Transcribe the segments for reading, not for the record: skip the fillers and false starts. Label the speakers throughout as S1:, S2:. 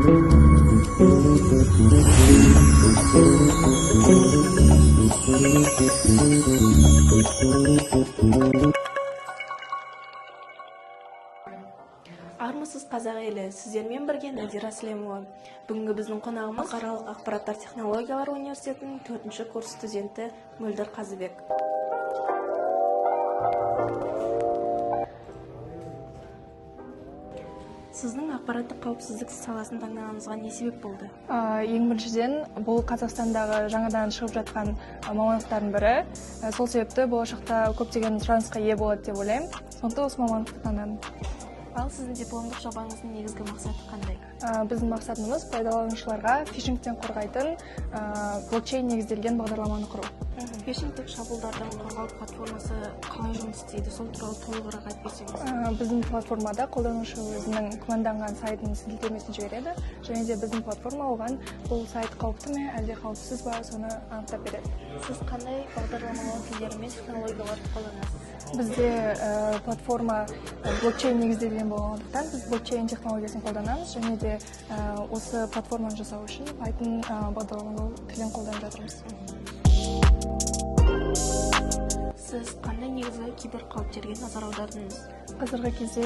S1: Армысыз қазақ елі, сіздермен бірге Надира Слемова. Бүгінгі біздің қонағымыз Халықаралық ақпараттар технологиялар университетінің 4-ші курс студенті Мөлдір Қазыбек. Сіздің ақпараттық қауіпсіздік саласын таңдағаныңызға не себеп болды?
S2: Ең біріншіден, бұл Қазақстандағы жаңадан шығып жатқан мамандықтардың бірі. Сол себепті болашақта көптеген сұранысқа ие болады деп ойлаймын. Сондықтан осы мамандықты таңдадым.
S1: Ал сіздің дипломдық жобаңыздың негізгі мақсаты қандай?
S2: Біздің мақсатымыз пайдаланушыларға фишингтен қорғайтын блокчейн негізделген бағдарламаны құру.
S1: Фишингтік шабуылдардан қорғау платформасы қалай жұмыс істейді? Сол туралы толығырақ айтып берсеңіз.
S2: Біздің платформада қолданушы өзінің күмәнданған сайтының сілтемесін жібереді, және де біздің платформа оған бұл сайт қауіпті ме, әлде қауіпсіз ба, соны анықтап береді.
S1: Сіз қандай бағдарламалау тілдері мен технологияларды қолданасыз?
S2: Бізде платформа блокчейн негізделген болғандықтан біз блокчейн технологиясын қолданамыз, және де осы платформаны жасау үшін Python бағдарламалау тілін қолданып жатырмыз.
S1: Сіз қандай негізгі киберқауіптерге назар аудардыңыз?
S2: Қазіргі кезде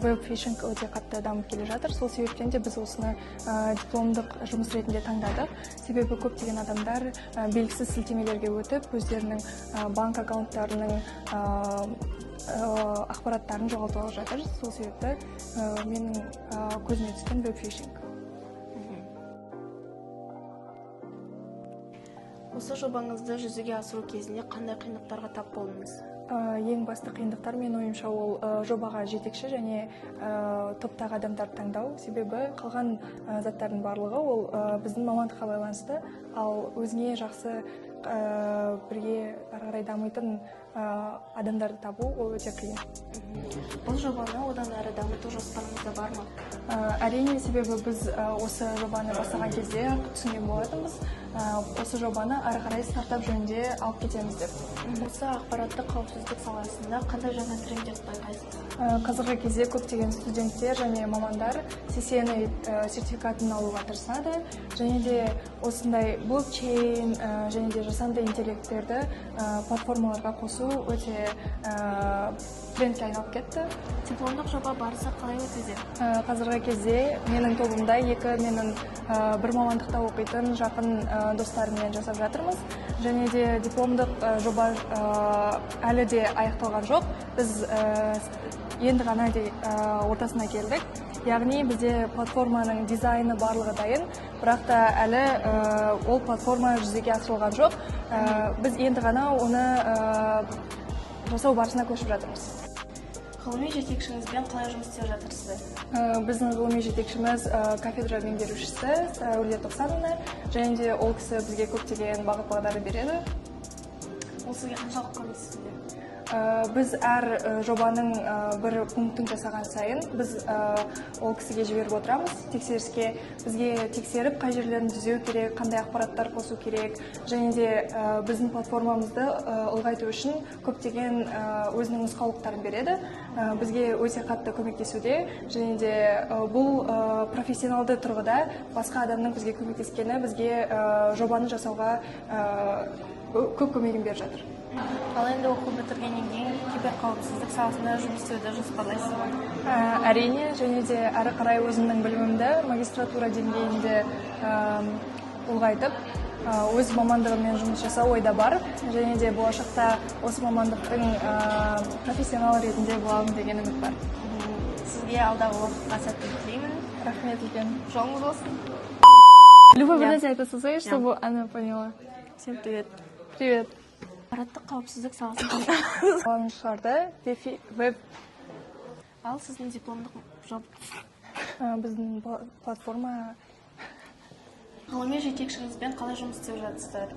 S2: веб-фишинг өте қатты дамып келе жатыр. Сол себептен де біз осыны дипломдық жұмыс ретінде таңдадық. Себебі көптеген адамдар белгісіз сілтемелерге өтіп, өздерінің банк аккаунттарының ақпараттарын жоғалтып алып жатыр. Сол себепті менің көзіме түскен веб-фишинг.
S1: Осы жобаңызды жүзеге асыру кезінде қандай қиындықтарға тап болдыңыз?
S2: Ең басты қиындықтар мен ойымша ол жобаға жетекші және топтағы адамдарды таңдау. Себебі қалған заттардың барлығы ол біздің мамандыққа байланысты, ал өзіңе жақсы бірге ары қарай дамитын адамдарды табу ол өте қиын.
S1: Бұл жобаны одан әрі дамыту жоспарыңызда бар ма?
S2: Әрине, себебі біз осы жобаны бастаған кезде түсінген болатынбыз. Осы жобаны ары қарай стартап жөнінде алып кетеміз деп.
S1: Осы ақпараттық қауіпсіздік саласында қандай жаңа трендтерді байқайсыз?
S2: Қазіргі кезде көптеген студенттер және мамандар CCNA сертификатын алуға тырысады, және де осындай блокчейн және де жасанды интеллекттерді платформаларға қосу өте трендке айналып кетті.
S1: Дипломдық жоба барысы қалай өтуде?
S2: Қазіргі кезде менің тобымда менің бір мамандықта оқитын жақын достарыммен жасап жатырмыз, және де дипломдық жоба әлі де аяқталған жоқ. Біз енді ғана ортасына келдік. Яғни бізде платформаның дизайны барлығы дайын, бірақ та әлі ол платформа жүзеге асырылған жоқ. Біз енді ғана оны жасау барысына көшіп жатырмыз.
S1: Ғылыми жетекшіңізбен қалай жұмыс істеп жатырсыздар?
S2: Біздің ғылыми жетекшіміз кафедра меңгерушісі Сәуле Тоқсанова, және де ол кісі бізге көптеген бағыт-бағдар береді.
S1: Ол сізге қаншалық көмектесуде?
S2: Біз әр жобаның бір пунктін жасаған сайын біз ол кісіге жіберіп отырамыз тексеріске. Бізге тексеріп, қай жерлерін түзеу керек, қандай ақпараттар қосу керек, және де біздің платформамызды ұлғайту үшін көптеген өзінің нұсқаулықтарын береді. Бізге өте қатты көмектесуде, және де бұл профессионалды тұрғыда басқа адамның бізге көмектескені бізге жобаны жасауға көп көмегін беріп жатыр.
S1: Ал енді оқу бітіргеннен кейін киберқауіпсіздік саласында жұмыс істеуді жоспарлайсыз ба?
S2: Әрине, және де әрі қарай өзімнің білімімді магистратура деңгейінде ұлғайтып, өз мамандығыммен жұмыс жасау ойда бар, және де болашақта осы мамандықтың профессионал ретінде боламын деген үміт бар.
S1: Сізге алдағы уақытқа сәттілік тілеймін.
S2: Рахмет үлкен.
S1: Жолыңыз болсын.
S2: Любой подожди, это слушай, чтобы она поняла.
S1: Всем привет.
S2: Привет.
S1: Ақпараттық қауіпсіздік саласын
S2: қаланушыларды веб.
S1: Ал сіздің дипломдық жоба?
S2: Біздің платформа.
S1: Ғылыми жетекшіңізбен қалай жұмыс істеп жатырсыздар?